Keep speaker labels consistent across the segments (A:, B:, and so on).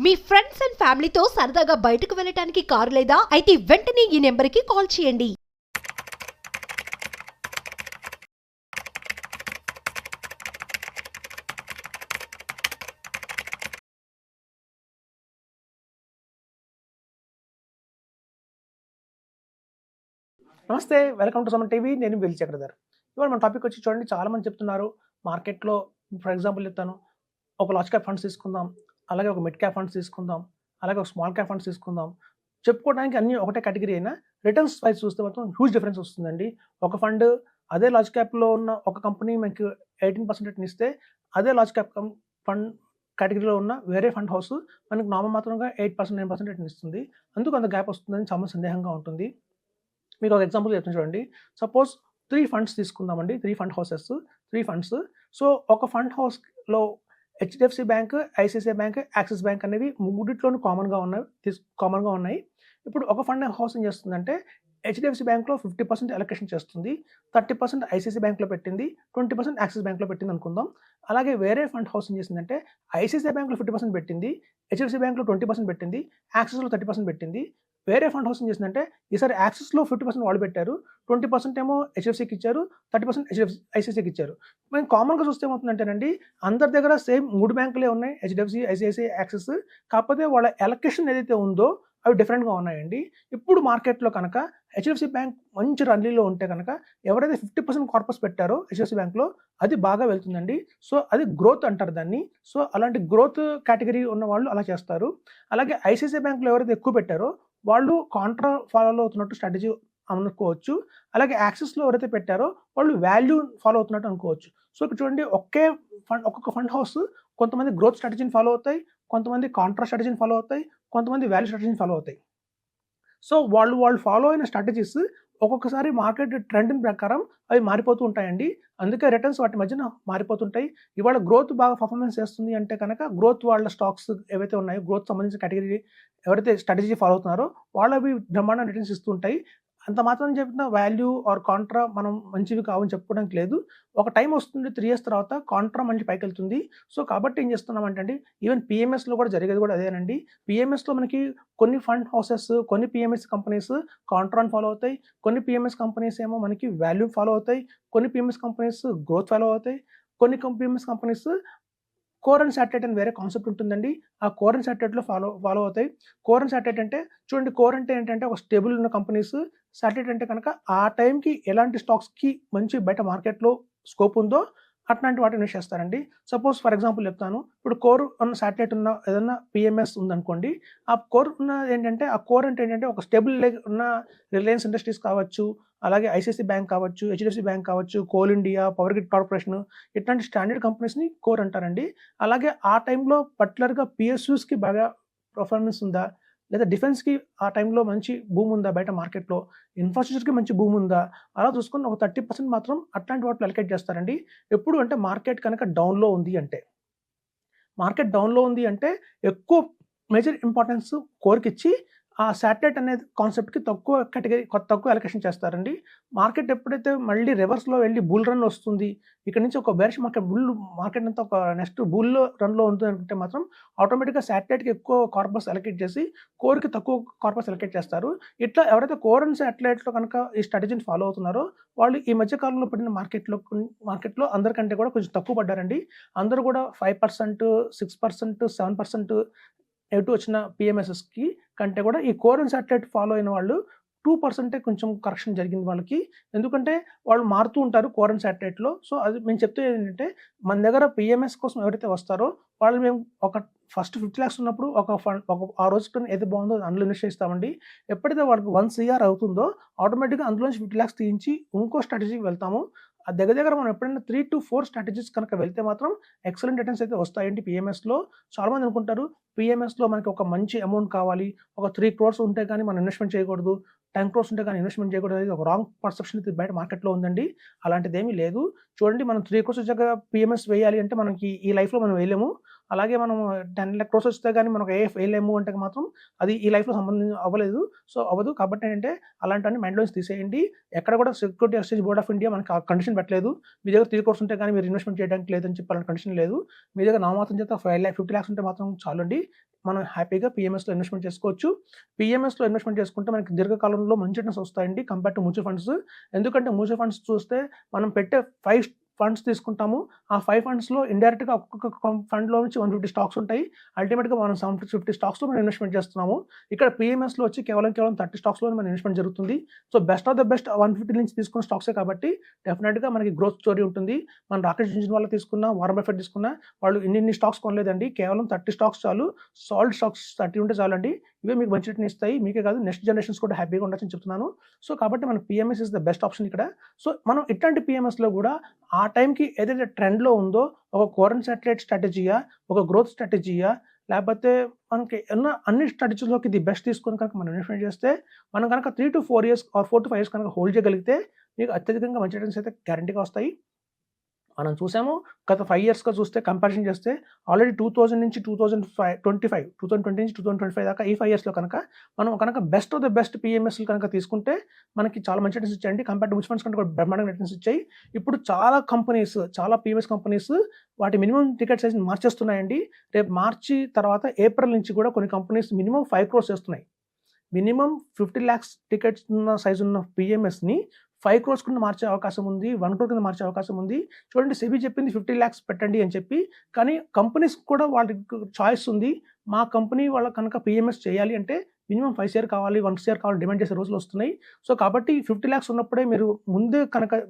A: Me friends and ఫ్యామిలీతో సరదాగా బయటకు వెళ్ళటానికి కారు లేదా అయితే వెంటనే ఈ నెంబర్కి కాల్ చేయండి.
B: నమస్తే, వెల్కమ్ టు సుమన్ టీవీ. నేను విల్ చక్రధర్. ఇవాళ మన టాపిక్ వచ్చి చూడండి, చాలామంది చెప్తున్నారు మార్కెట్లో. ఫర్ ఎగ్జాంపుల్ చెప్తాను, ఒక లార్జ్ క్యాప్ ఫండ్స్ తీసుకుందాం, అలాగే ఒక మిడ్ క్యాప్ ఫండ్స్ తీసుకుందాం, అలాగే ఒక స్మాల్ క్యాప్ ఫండ్స్ తీసుకుందాం. చెప్పుకోవడానికి అన్ని ఒకటే కేటగిరీ అయినా రిటర్న్స్ వైజ్ చూస్తే మాత్రం హ్యూజ్ డిఫరెన్స్ వస్తుందండి. ఒక ఫండ్ అదే లార్జ్ క్యాప్లో ఉన్న ఒక కంపెనీ మనకి 18% రిటర్న్ ఇస్తే, అదే లార్జ్ క్యాప్ ఫండ్ కేటగిరీలో ఉన్న వేరే ఫండ్ హౌస్ మనకి నామమాత్రంగా 8%, 9% రిటర్న్ ఇస్తుంది. అందుకు అంత గ్యాప్ వస్తుందని చాలా సందేహంగా ఉంటుంది. మీకు ఒక ఎగ్జాంపుల్ చెప్తాను చూడండి. సపోజ్ 3 ఫండ్స్ తీసుకుందామండి, 3 ఫండ్ హౌసెస్, 3 ఫండ్స్. సో ఒక ఫండ్ హౌస్లో HDFC bank, ICICI bank, Axis bank అనేవి మూడిట్లోనూ కామన్గా ఉన్నాయి. ఇప్పుడు ఒక ఫండ్ హౌస్ ఏం చేస్తుందంటే, హెచ్డిఎఫ్సి బ్యాంక్లో 50% అలొకేషన్ చేస్తుంది, 30% ఐసిఐసిఐ బ్యాంక్లో పెట్టింది, 20% యాక్సిస్ బ్యాంక్లో పెట్టింది అనుకుందాం. అలాగే వేరే ఫండ్ హౌస్ ఏం చేసిందంటే, ఐసిఐసిఐ బ్యాంక్లో 50% పెట్టింది, హెచ్డిఎఫ్సి బ్యాంక్లో 20% పెట్టింది, యాక్సిస్లో 30% పెట్టింది. వేరే ఫండ్ హౌస్ ఏం చేసిందంటే, ఈసారి యాక్సిస్లో 50% వాళ్ళు పెట్టారు, 20% ఏమో హెచ్డిఎఫ్సికి ఇచ్చారు, 30% ఐసిఐసిఐకి ఇచ్చారు. మేము కామన్గా చూస్తే ఏమవుతుందంటేనండి, అందరి దగ్గర సేమ్ 3 బ్యాంకులే ఉన్నాయి, హెచ్డిఎఫ్సి, ఐసిఐసిఐ, యాక్సిస్. కాకపోతే వాళ్ళ అలొకేషన్ ఏదైతే ఉందో అవి డిఫరెంట్గా ఉన్నాయండి. ఇప్పుడు మార్కెట్లో కనుక హెచ్డిఎఫ్సి బ్యాంక్ మంచి రన్లీలో ఉంటే కనుక, ఎవరైతే 50% కార్పస్ పెట్టారో హెచ్డిఎఫ్సి బ్యాంక్లో అది బాగా వెళ్తుందండి. సో అది గ్రోత్ అంటారు దాన్ని. సో అలాంటి గ్రోత్ కేటగిరీ ఉన్న వాళ్ళు అలా చేస్తారు. అలాగే ఐసిఐసిఐ బ్యాంక్లో ఎవరైతే ఎక్కువ పెట్టారో వాళ్ళు కాంట్రా ఫాలో అవుతున్నట్టు స్ట్రాటజీ అనుకోవచ్చు. అలాగే యాక్సిస్లో ఎవరైతే పెట్టారో వాళ్ళు వాల్యూ ఫాలో అవుతున్నట్టు అనుకోవచ్చు. సో ఇక్కడ చూడండి, ఒక్కొక్క ఫండ్ హౌస్ కొంతమంది గ్రోత్ స్ట్రాటజీని ఫాలో అవుతాయి, కొంతమంది కాంట్రా స్ట్రాటజీని ఫాలో అవుతాయి, కొంతమంది వాల్యూ స్ట్రాటజీని ఫాలో అవుతాయి. సో వాళ్ళు ఫాలో అయిన స్ట్రాటజీస్ ఒక్కొక్కసారి మార్కెట్ ట్రెండ్ ప్రకారం అవి మారిపోతూ ఉంటాయండి. అందుకే రిటర్న్స్ వాటి మధ్యన మారిపోతుంటాయి. ఇవాళ గ్రోత్ బాగా పర్ఫార్మెన్స్ చేస్తుంది అంటే కనుక, గ్రోత్ వాళ్ళ స్టాక్స్ ఏవైతే ఉన్నాయో, గ్రోత్ సంబంధించిన కేటగిరీ ఎవరైతే స్ట్రాటజీ ఫాలో అవుతున్నారో వాళ్ళవి బ్రహ్మాండ రిటర్న్స్ ఇస్తూ ఉంటాయి. అంత మాత్రం చెప్పిన వాల్యూ ఆర్ కాంట్రా మనం మంచివి కావని చెప్పుకోవడానికి లేదు. ఒక టైం వస్తుంది, 3 years తర్వాత కాంట్రా మంచి పైకి వెళ్తుంది. సో కాబట్టి ఏం చేస్తున్నామంటే అండి, ఈవెన్ పిఎంఎస్లో కూడా జరిగేది కూడా అదేనండి. పిఎంఎస్లో మనకి కొన్ని ఫండ్ హౌసెస్, కొన్ని పిఎంఎస్ కంపెనీస్ కాంట్రాని ఫాలో అవుతాయి, కొన్ని పిఎంఎస్ కంపెనీస్ ఏమో మనకి వాల్యూ ఫాలో అవుతాయి, కొన్ని పిఎంఎస్ కంపెనీస్ గ్రోత్ ఫాలో అవుతాయి, కొన్ని PMS companies core and satellite అని వేరే కాన్సెప్ట్ ఉంటుందండి. ఆ కోర్ అండ్ సాటిలైట్లో ఫాలో అవుతాయి. కోర్ అండ్ సాటిలైట్ అంటే చూడండి, కోర్ అంటే ఏంటంటే ఒక స్టేబుల్ ఉన్న కంపెనీస్, సాటిలైట్ అంటే కనుక ఆ టైంకి ఎలాంటి స్టాక్స్కి మంచి బయట మార్కెట్లో స్కోప్ ఉందో అట్లాంటి వాటిని ఇన్వెస్ట్ చేస్తారండి. సపోజ్ ఫర్ ఎగ్జాంపుల్ చెప్తాను, ఇప్పుడు కోర్ ఉన్న సాటిలైట్ ఉన్న ఏదన్నా పిఎంఎస్ ఉందనుకోండి, ఆ కోర్ ఉన్న ఏంటంటే, ఆ కోర్ అంటే ఏంటంటే ఒక స్టేబుల్ ఉన్న రిలయన్స్ ఇండస్ట్రీస్ కావచ్చు, అలాగే ఐసిఐసిఐ బ్యాంక్ కావచ్చు, హెచ్డిఎఫ్సి బ్యాంక్ కావచ్చు, coal India, power grid corporation, ఇట్లాంటి స్టాండర్డ్ కంపెనీస్ని కోర్ అంటారండి. అలాగే ఆ టైంలో పర్టికులర్గా పిఎస్యూస్కి బాగా పర్ఫార్మెన్స్ ఉందా, లేదా డిఫెన్స్కి ఆ టైంలో మంచి భూమి ఉందా బయట మార్కెట్లో, ఇన్ఫ్రాస్ట్రక్చర్కి మంచి భూమి ఉందా, అలా చూసుకొని ఒక 30% మాత్రం అట్లాంటి వాటిలో అలొకేట్ చేస్తారండి. ఎప్పుడు అంటే మార్కెట్ కనుక డౌన్లో ఉంది అంటే, ఎక్కువ మేజర్ ఇంపార్టెన్స్ కోర్కి ఇచ్చి ఆ సాటిలైట్ అనేది కాన్సెప్ట్కి తక్కువ అలొకేషన్ చేస్తారండి. మార్కెట్ ఎప్పుడైతే మళ్ళీ రివర్స్లో వెళ్ళి బుల్ రన్ వస్తుంది, ఇక్కడ నుంచి ఒక బేరిష్ మార్కెట్ అంతా ఒక నెక్స్ట్ బుల్ రన్లో ఉంటుంది అనుకుంటే మాత్రం ఆటోమేటిక్గా సాటిలైట్కి ఎక్కువ కార్పస్ అలొకేట్ చేసి కోర్కి తక్కువ కార్పస్ అలొకేట్ చేస్తారు. ఇట్లా ఎవరైతే కోర్ అండ్ సాటిలైట్లో కనుక ఈ స్ట్రాటజీని ఫాలో అవుతున్నారో వాళ్ళు ఈ మధ్య కాలంలో పడిన మార్కెట్లో అందరికంటే కూడా కొంచెం తక్కువ పడ్డారండి. అందరూ కూడా 5%, 6%, 7% నెగిటివ్ వచ్చిన పిఎంఎస్ఎస్కి కంటే కూడా ఈ కోర్ అండ్ సాటిలైట్ ఫాలో అయిన వాళ్ళు 2% కొంచెం కరెక్షన్ జరిగింది వాళ్ళకి. ఎందుకంటే వాళ్ళు మారుతూ ఉంటారు కోర్ అండ్ సాటిలైట్లో. సో అది మేము చెప్తే ఏంటంటే, మన దగ్గర పిఎంఎస్ కోసం ఎవరైతే వస్తారో వాళ్ళు మేము ఒక ఫస్ట్ 50 lakhs ఉన్నప్పుడు ఆ రోజుకి ఏది బాగుందో అందులో ఇన్వెస్ట్ చేస్తామండి. ఎప్పుడైతే వాళ్ళకి 1 crore అవుతుందో ఆటోమేటిక్గా అందులోంచి 50 lakhs తీయించి ఇంకో స్ట్రాటజీకి వెళ్తాము. ఆ దగ్గర మనం ఎప్పుడైనా 3 to 4 స్ట్రాటజీస్ కనుక వెళ్తే మాత్రం ఎక్సలెంట్ రిటర్న్స్ అయితే వస్తాయండి పిఎంఎస్లో. చాలామంది అనుకుంటారు పిఎంఎస్లో మనకి ఒక మంచి అమౌంట్ కావాలి, ఒక 3 crores ఉంటే కానీ మనం ఇన్వెస్ట్మెంట్ చేయకూడదు, 10 crores ఉంటే కానీ ఇన్వెస్ట్మెంట్ చేయకూడదు అనేది ఒక రాంగ్ పర్సెప్షన్ అయితే బయట మార్కెట్లో ఉందండి. అలాంటిదేమీ లేదు. చూడండి, మనం 3 crores వచ్చాక పిఎంఎస్ వేయాలి అంటే మనకి ఈ లైఫ్లో మనం వేయలేము. అలాగే మనం 10 lakh crores వస్తే కానీ మనకు వేయలేము అంటే మాత్రం అది ఈ లైఫ్లో సంబంధం అవ్వలేదు. సో అవ్వదు. కాబట్టి ఏంటంటే అలాంటివన్నీ మైండ్లోంచి తీసేయండి. ఎక్కడ కూడా security exchange board of India మనకి ఆ కండిషన్ పెట్టలేదు. మీ దగ్గర 3 crores ఉంటే కానీ మీరు ఇన్వెస్ట్మెంట్ చేయడానికి లేదని చెప్పి అలాంటి కండిషన్ లేదు. మీ దగ్గర నామాత్రం చేత 50 lakhs ఉంటే మాత్రం చాలండి. మనం హ్యాపీగా పీఎంఎస్లో ఇన్వెస్ట్మెంట్ చేసుకోవచ్చు. పీఎంఎస్లో ఇన్వెస్ట్మెంట్ చేసుకుంటే మనకి దీర్ఘకాలంలో మంచి రిటర్న్స్ వస్తాయండి కంపేర్ టు మ్యూచువల్ ఫండ్స్. ఎందుకంటే మ్యూచువల్ ఫండ్స్ చూస్తే మనం పెట్టే 5 ఫండ్స్ తీసుకుంటాము. ఆ 5 ఫండ్స్లో ఇండైరెక్ట్గా ఒక్కొక్క ఫండ్లో నుంచి 150 స్టాక్స్ ఉంటాయి. అల్టిమేట్గా మనం 750 స్టాక్స్లో మనం ఇన్వెస్ట్మెంట్ చేస్తున్నాము. ఇక్కడ పీఎంఎస్లో వచ్చి కేవలం 30 స్టాక్స్లో మన ఇన్వెస్ట్మెంట్ జరుగుతుంది. So best of the best 150 నుంచి తీసుకున్న స్టాక్సే కాబట్టి డెఫినెట్గా మనకి గ్రోత్ స్టోరీ ఉంటుంది. మన రాకేష్ జింజిన్ వల్ల తీసుకున్న, వారన్ బఫెట్ తీసుకున్న వాళ్ళు ఇన్ని స్టాక్స్ కొనలేదండి. కేవలం 30 స్టాక్స్ చాలు. సాలిడ్ స్టాక్స్ 30 ఉంటే చాలండి. ఇవే మీకు మంచి రిటర్న్ ఇస్తాయి. మీకే కాదు నెక్స్ట్ జనరేషన్స్ కూడా హ్యాపీగా ఉండొచ్చని చెప్తున్నాను. సో కాబట్టి మన PMS is the best option ఇక్కడ. సో మనం ఇట్లాంటి పీఎంఎస్లో కూడా ఆ టైంకి ఏదైతే ట్రెండ్లో ఉందో ఒక కోరెంట్ సాటిలైట్ స్ట్రాటజీయా, ఒక గ్రోత్ స్ట్రాటజీయా, లేకపోతే మనకి అన్ని స్ట్రాటజీస్లోకి ఇది బెస్ట్ తీసుకొని కనుక మనం ఇన్వెస్ట్మెంట్ చేస్తే మనం కనుక 3 to 4 years or 4 to 5 years కనుక హోల్డ్ చేయగలిగితే మీకు అత్యధికంగా మంచి రిటర్న్స్ అయితే గ్యారంటీగా వస్తాయి. మనం చూసాము గత 5 yearsగా చూస్తే కంపారిజన్ చేస్తే ఆల్రెడీ 2000 నుంచి 2020 నుంచి 2025 దాకా ఈ 5 yearsలో కనుక మనం కనుక బెస్ట్ ఆఫ్ ద బెస్ట్ పీఎంఎస్లు కనుక తీసుకుంటే మనకి చాలా మంచి రిటర్న్స్ ఇచ్చాయండి. కంపేర్ టు మ్యూచువల్ ఫండ్స్ కంటే కూడా బ్రహ్మాండంగా రిటర్న్స్ ఇచ్చాయి. ఇప్పుడు చాలా పీఎంఎస్ కంపెనీస్ వాటి మినిమం టికెట్ సైజ్ని మార్చేస్తున్నాయండి. రేపు మార్చి తర్వాత ఏప్రిల్ నుంచి కూడా కొన్ని కంపెనీస్ మినిమం 5 crores చేస్తున్నాయి. మినిమం 50 lakhs టికెట్స్ ఉన్న సైజు ఉన్న పీఎంఎస్ని 5 crores కింద మార్చే అవకాశం ఉంది, 1 crore కింద మార్చే అవకాశం ఉంది. చూడండి సెబీ చెప్పింది 50 lakhs పెట్టండి అని చెప్పి, కానీ కంపెనీస్ కూడా వాళ్ళకి చాయిస్ ఉంది. మా కంపెనీ వాళ్ళ కనుక పీఎంఎస్ చేయాలి అంటే మినిమం 5 share కావాలి, 1 share కావాలి డిమాండ్ చేసే రోజులు వస్తున్నాయి. సో కాబట్టి 50 lakhs ఉన్నప్పుడే మీరు ముందే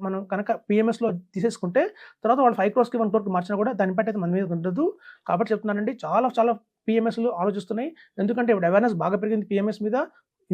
B: మనం కనుక పీఎంఎస్లో తీసేసుకుంటే తర్వాత వాళ్ళు 5 crores 1 crore మార్చినా కూడా దాని బట్టి అయితే మన మీద ఉండదు. కాబట్టి చెప్తున్నానండి చాలా పీఎంఎస్లు ఆలోచిస్తున్నాయి. ఎందుకంటే ఇప్పుడు అవేర్నెస్ బాగా పెరిగింది పీఎంఎస్ మీద,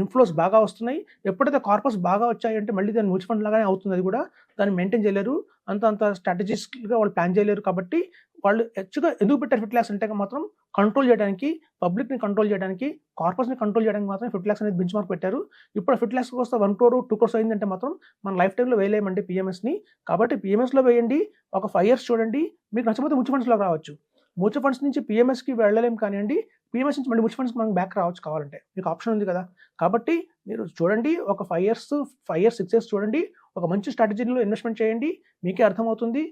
B: ఇన్ఫ్లోస్ బాగా వస్తున్నాయి. ఎప్పుడైతే కార్పస్ బాగా వచ్చాయంటే మళ్ళీ దాన్ని మ్యూచువల్ ఫండ్ లాగానే అవుతుంది. అది కూడా దాన్ని మెయింటైన్ చేయలేరు, అంత స్ట్రాటజిస్గా వాళ్ళు ప్లాన్ చేయలేరు. కాబట్టి వాళ్ళు హెచ్చుగా ఎందుకు పెట్టారు 50 lakhs అంటే మాత్రం కంట్రోల్ చేయడానికి, పబ్లిక్ని కంట్రోల్ చేయడానికి, కార్పస్ని కంట్రోల్ చేయడానికి మాత్రం 50 lakhs అనేది బెంచ్ మార్క్ పెట్టారు. ఇప్పుడు 50 lakhs వస్తే 1 crore 2 crores అయిందంటే మాత్రం మన లైఫ్ టైంలో వేయలేమండి పీఎంఎస్ని. కాబట్టి పీఎంఎస్లో వేయండి, ఒక 5 years చూడండి. మీకు నచ్చకపోతే మ్యూచువల్ ఫండ్స్లో రావచ్చు. మ్యూచువల్ ఫండ్స్ నుంచి పీఎంఎస్కి వెళ్ళలేం కానివ్వండి, పీఎంఎస్ నుంచి మళ్ళీ మ్యూచువల్ ఫండ్స్ మనకు బ్యాక్ రావచ్చు కావాలంటే, మీకు ఆప్షన్ ఉంది కదా. కాబట్టి మీరు చూడండి, ఒక 5 years 6 years చూడండి, ఒక మంచి స్ట్రాటజీలో ఇన్వెస్ట్మెంట్ చేయండి, మీకే అర్థమవుతుంది.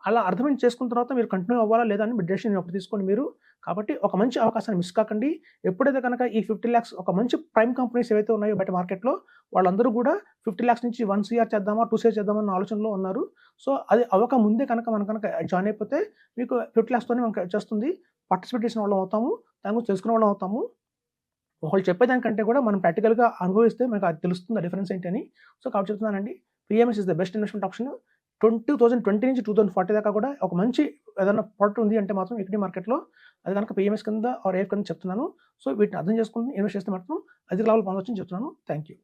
B: అలా అర్థం చేసుకున్న తర్వాత మీరు కంటిన్యూ అవ్వాలా లేదా అని డెసిషన్ ఒకటి తీసుకోండి మీరు. కాబట్టి ఒక మంచి అవకాశాన్ని మిస్ కాకండి. ఎప్పుడైతే కనుక ఈ 50 lakhs ఒక మంచి ప్రైమ్ కంపెనీస్ ఏవైతే ఉన్నాయో బయట మార్కెట్లో, వాళ్ళందరూ కూడా 50 lakhs నుంచి 1 crore చేద్దామా 2 crore చేద్దామా అన్న ఆలోచనలో ఉన్నారు. సో అది అవ్వక ముందే కనుక మనం కనుక జాయిన్ అయిపోతే మీకు 50 lakhs మనకు వచ్చేస్తుంది. పార్టిసిపేట్ చేసిన వాళ్ళం అవుతాము, దాని గురించి తెలుసుకునే వాళ్ళం అవుతాము. ఒకళ్ళు చెప్పేదానికంటే కూడా మనం ప్రాక్టికల్గా అనుభవిస్తే మనకు అది తెలుస్తుంది డిఫరెన్స్ ఏంటి అని. సో కాబట్టి చెప్తున్నానండి, PMS is the best investment option. 2020 నుంచి 2040 దాకా కూడా ఒక మంచి ఏదైనా ప్రోడక్ట్ ఉంది అంటే మాత్రం ఈక్విటీ మార్కెట్లో అది కనుక పీఎంఎస్ కింద ఆర్ ఏఎఫ్ కింద చెప్తున్నాను. సో వీటిని అర్థం చేసుకుని ఇన్వెస్ట్ చేస్తే మాత్రం అధిక లాభాలు పొందవచ్చని చెప్తున్నాను. Thank you.